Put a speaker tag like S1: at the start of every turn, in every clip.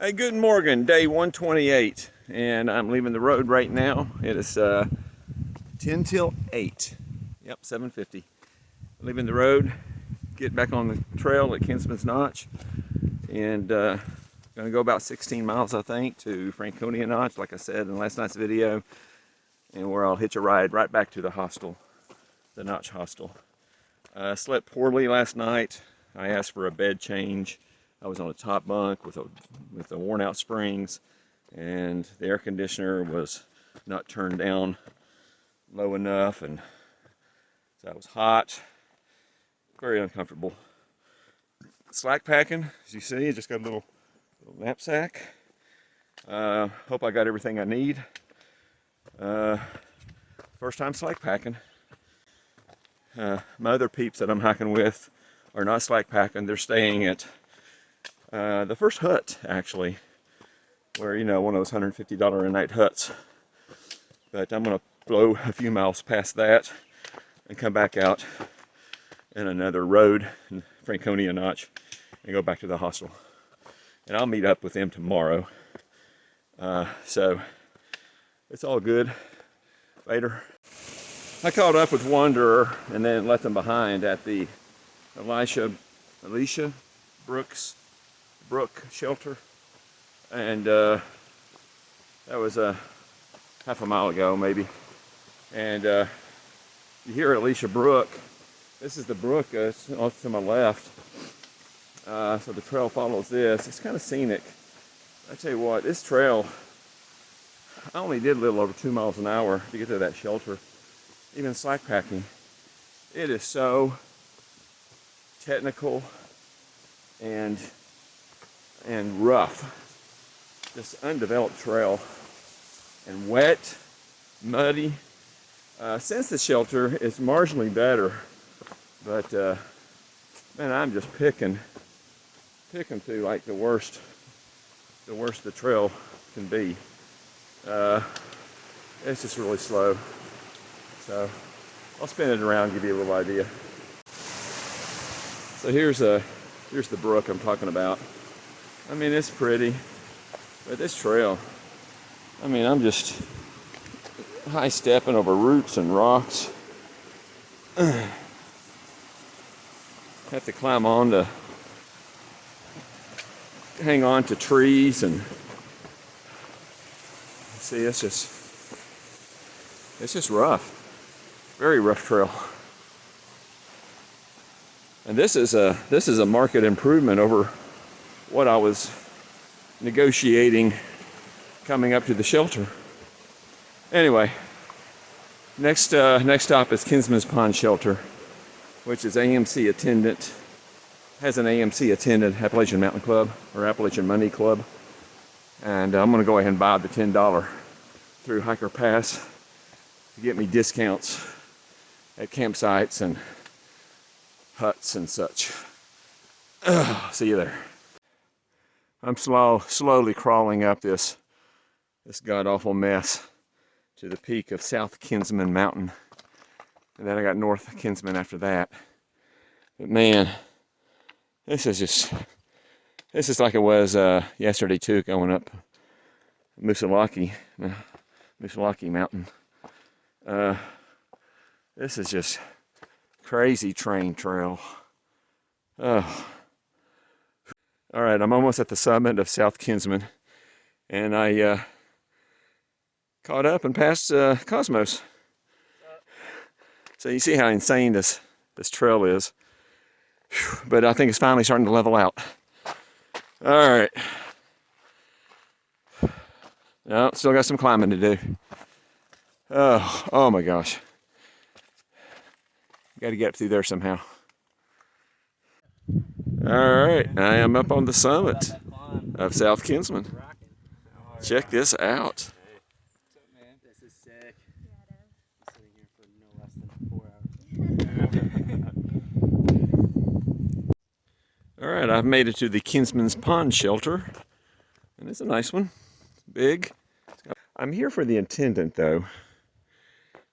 S1: Hey, good morning, day 128, and I'm leaving the road right now. It is 10 till 8. Yep, 7:50. Leaving the road, get back on the trail at Kinsman Notch, and gonna go about 16 miles, I think, to Franconia Notch, like I said in last night's video, and where I'll hitch a ride right back to the hostel, the Notch Hostel. Slept poorly last night. I asked for a bed change. I was on a top bunk with the worn out springs, and the air conditioner was not turned down low enough, and so I was hot, very uncomfortable. Slack packing, as you see, just got a little knapsack. Hope I got everything I need. First time slack packing. My other peeps that I'm hiking with are not slack packing. They're staying at the first hut, actually, where, you know, one of those $150 a night huts. But I'm going to blow a few miles past that and come back out in another road in Franconia Notch and go back to the hostel. And I'll meet up with them tomorrow. So it's all good. Later. I caught up with Wanderer and then left them behind at the Alicia Brook shelter, and that was half a mile ago maybe. And you hear Alicia Brook. This is the brook off to my left, so the trail follows this. It's kind of scenic. I tell you what, this trail, I only did a little over 2 miles an hour to get to that shelter. Even slack packing, it is so technical and rough. This undeveloped trail, and wet, muddy. Since the shelter, it's marginally better, but man, I'm just picking through like the worst the trail can be. It's just really slow. So I'll spin it around and give you a little idea. So here's the brook I'm talking about. I mean, it's pretty, but this trail, I mean, I'm just high stepping over roots and rocks. Have to climb on to hang on to trees, and see, it's just rough. Very rough trail. And this is a market improvement over what I was negotiating coming up to the shelter. Anyway, next stop is Kinsman Pond shelter, which is AMC attendant, has an AMC attendant Appalachian Mountain Club or Appalachian Money Club, and I'm going to go ahead and buy the $10 Thru-Hiker pass to get me discounts at campsites and huts and such. See you there. I'm slowly crawling up this god-awful mess to the peak of South Kinsman Mountain, and then I got North Kinsman after that. But man, this is like it was yesterday too, going up Musalaki Mountain. This is just crazy train trail. Oh. All right, I'm almost at the summit of South Kinsman, and I caught up and passed Cosmos. So you see how insane this trail is. But I think it's finally starting to level out. All right. No, still got some climbing to do. Oh my gosh. Got to get up through there somehow. All right, I am up on the summit of South Kinsman. Check this out.
S2: What's up, man? This is sick. I'm sitting here for no less than 4 hours.
S1: All right, I've made it to the Kinsman Pond shelter, and it's a nice one. It's big. I'm here for the attendant, though.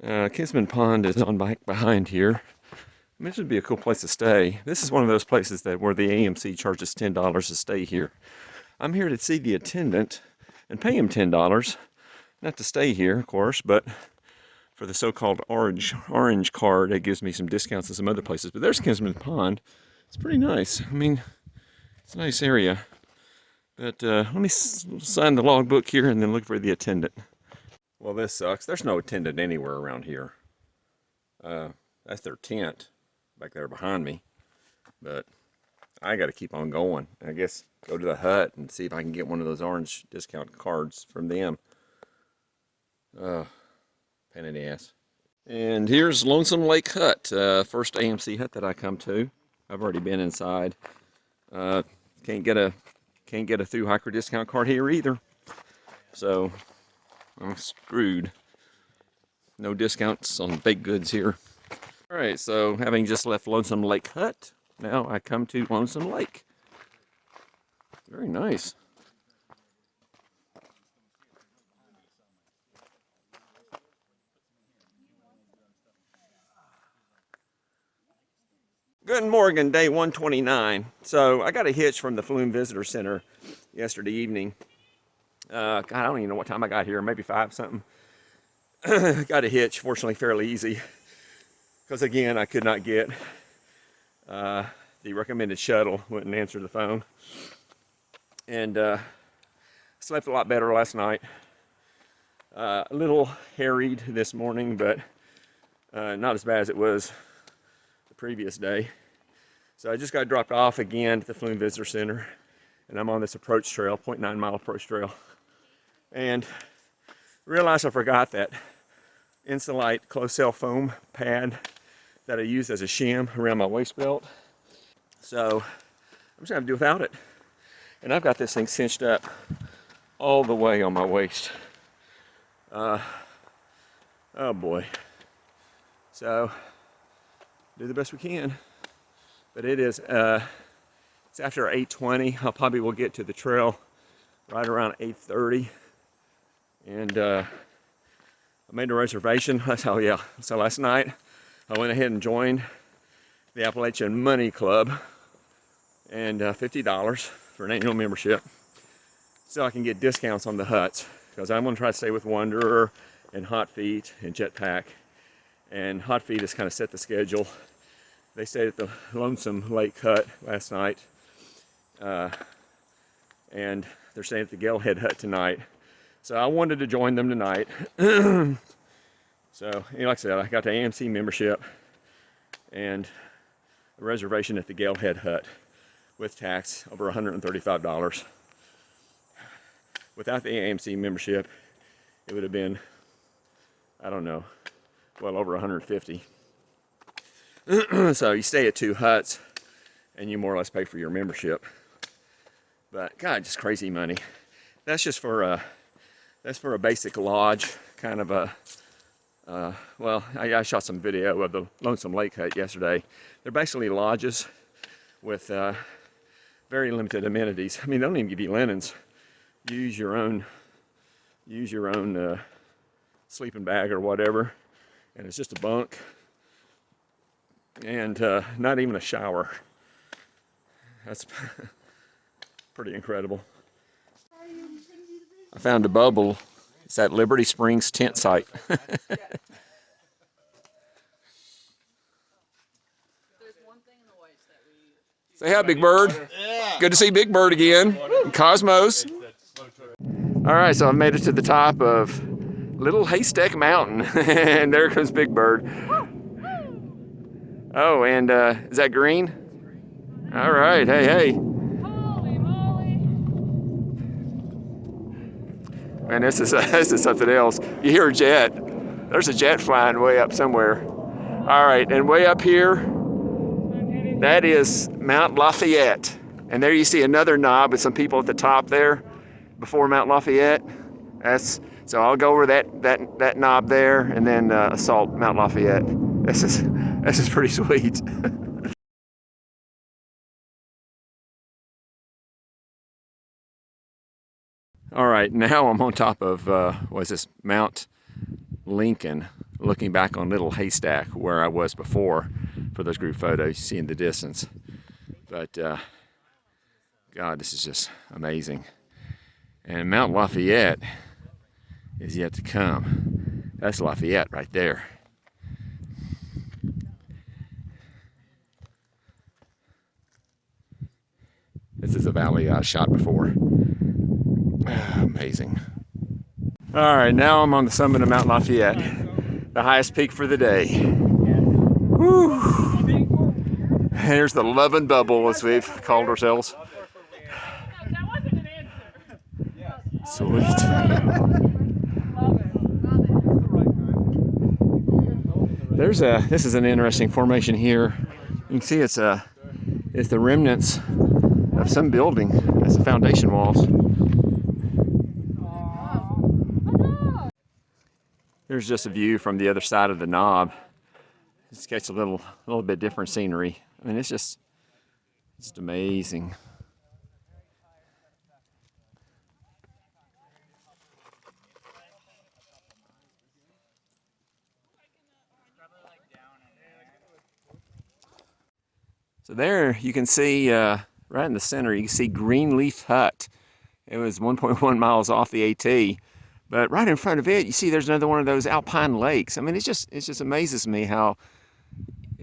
S1: Kinsman Pond is on back behind here. I mean, this would be a cool place to stay. This is one of those places where the AMC charges $10 to stay here. I'm here to see the attendant and pay him $10. Not to stay here, of course, but for the so-called orange card, it gives me some discounts in some other places. But there's Kinsman Pond. It's pretty nice. I mean, it's a nice area. But let me sign the logbook here and then look for the attendant. Well, this sucks. There's no attendant anywhere around here. That's their tent back there behind me. But I got to keep on going. I guess go to the hut and see if I can get one of those orange discount cards from them. Pain in the ass. And here's Lonesome Lake Hut, first AMC hut that I come to. I've already been inside. Can't get a Thru-Hiker discount card here either. So I'm screwed. No discounts on baked goods here. All right, so having just left Lonesome Lake Hut, now I come to Lonesome Lake. Very nice. Good morning, day 129. So I got a hitch from the Flume Visitors Center yesterday evening. God, I don't even know what time I got here, maybe 5 something. Got a hitch, fortunately fairly easy. Because again, I could not get the recommended shuttle, wouldn't answer the phone. And slept a lot better last night. A little harried this morning, but not as bad as it was the previous day. So I just got dropped off again at the Flume Visitor Center, and I'm on this approach trail, 0.9 mile approach trail. And realized I forgot that Insulite closed cell foam pad that I use as a shim around my waist belt. So I'm just gonna have to do without it. And I've got this thing cinched up all the way on my waist. Oh boy. So do the best we can. But it is, it's after 8:20. I probably will get to the trail right around 8:30. And I made a reservation. Oh yeah, so last night I went ahead and joined the Appalachian Money Club, and $50 for an annual membership, so I can get discounts on the huts, because I'm going to try to stay with Wanderer and Hot Feet and Jetpack. And Hot Feet has kind of set the schedule. They stayed at the Lonesome Lake Hut last night, and they're staying at the Gale Head Hut tonight. So I wanted to join them tonight. So, like I said, I got the AMC membership and a reservation at the Gale Head Hut with tax, over $135. Without the AMC membership, it would have been, I don't know, well over 150. So you stay at 2 huts and you more or less pay for your membership. But God, just crazy money. That's just for a basic lodge, kind of a, well, I shot some video of the Lonesome Lake Hut yesterday. They're basically lodges with very limited amenities. I mean, they don't even give you linens. Use your own sleeping bag or whatever, and it's just a bunk and not even a shower. That's pretty incredible. I found a bubble. It's at Liberty Springs tent site. Say hi, Big Bird. Yeah. Good to see Big Bird again. Cosmos. All right, so I've made it to the top of Little Haystack Mountain, and there comes Big Bird. Oh, and is that green? All right, hey, hey.
S3: Holy moly.
S1: Man, this is something else. You hear a jet. There's a jet flying way up somewhere. All right, and way up here, that is Mount Lafayette. And there you see another knob with some people at the top there before Mount Lafayette. So I'll go over that knob there and then assault Mount Lafayette. This is pretty sweet. All right, now I'm on top of what's this, Mount Lincoln, looking back on Little Haystack where I was before for those group photos you see in the distance. But God, this is just amazing. And Mount Lafayette is yet to come. That's Lafayette right there. This is a valley I shot before. Amazing. All right, now I'm on the summit of Mount Lafayette, the highest peak for the day. Woo! Here's the loving bubble, as we've called ourselves.
S3: That wasn't an answer.
S1: Sweet. This is an interesting formation here. You can see it's the remnants of some building. That's the foundation walls. Here's just a view from the other side of the knob. Just gets a little bit different scenery. I mean, it's just amazing. So there you can see right in the center, you can see Greenleaf Hut. It was 1.1 miles off the AT, but right in front of it, you see there's another one of those alpine lakes. I mean, it just amazes me how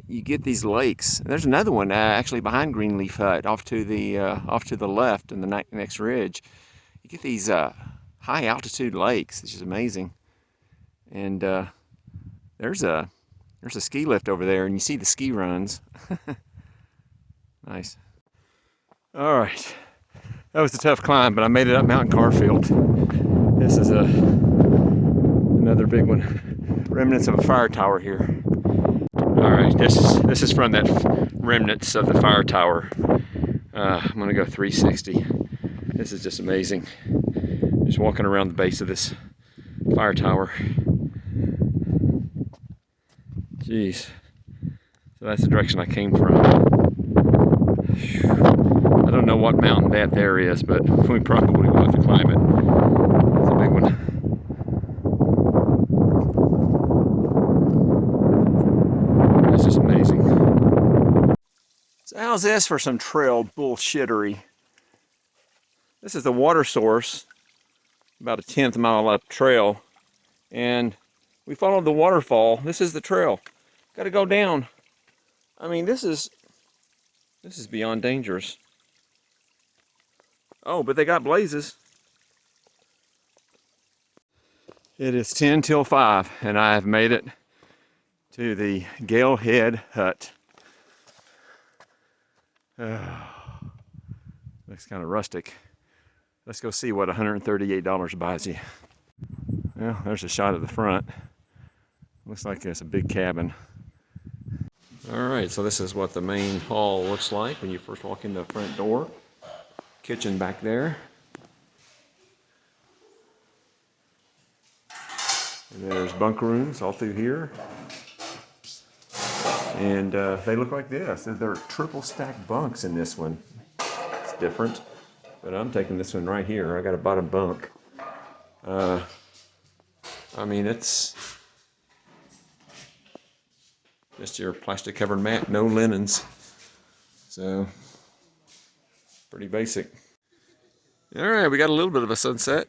S1: you get these lakes. There's another one actually behind Greenleaf Hut, off to the left in the next ridge. You get these high altitude lakes. It's just amazing. And there's a ski lift over there, and you see the ski runs. Nice. All right, that was a tough climb, but I made it up Mount Garfield. This is another big one. Remnants of a fire tower here. All right, this is from that remnants of the fire tower. I'm gonna go 360. This is just amazing. Just walking around the base of this fire tower. Jeez. So that's the direction I came from. I don't know what mountain that there is, but we probably will have to climb it. It's a big one. That's just amazing. So how's this for some trail bullshittery? This is the water source, about a 10th mile up trail, and we followed the waterfall. This is the trail. Got to go down. I mean, this is beyond dangerous. Oh, but they got blazes. It is 10 till 5, and I have made it to the Gale Head Hut. Looks kind of rustic. Let's go see what $138 buys you. Well, there's a shot of the front. Looks like it's a big cabin. All right, so this is what the main hall looks like when you first walk in the front door. Kitchen back there. And there's bunk rooms all through here. And they look like this. There are triple stacked bunks in this one. It's different, but I'm taking this one right here. I got a bottom bunk. I mean, it's just your plastic covered mat, no linens. So, pretty basic. All right, we got a little bit of a sunset.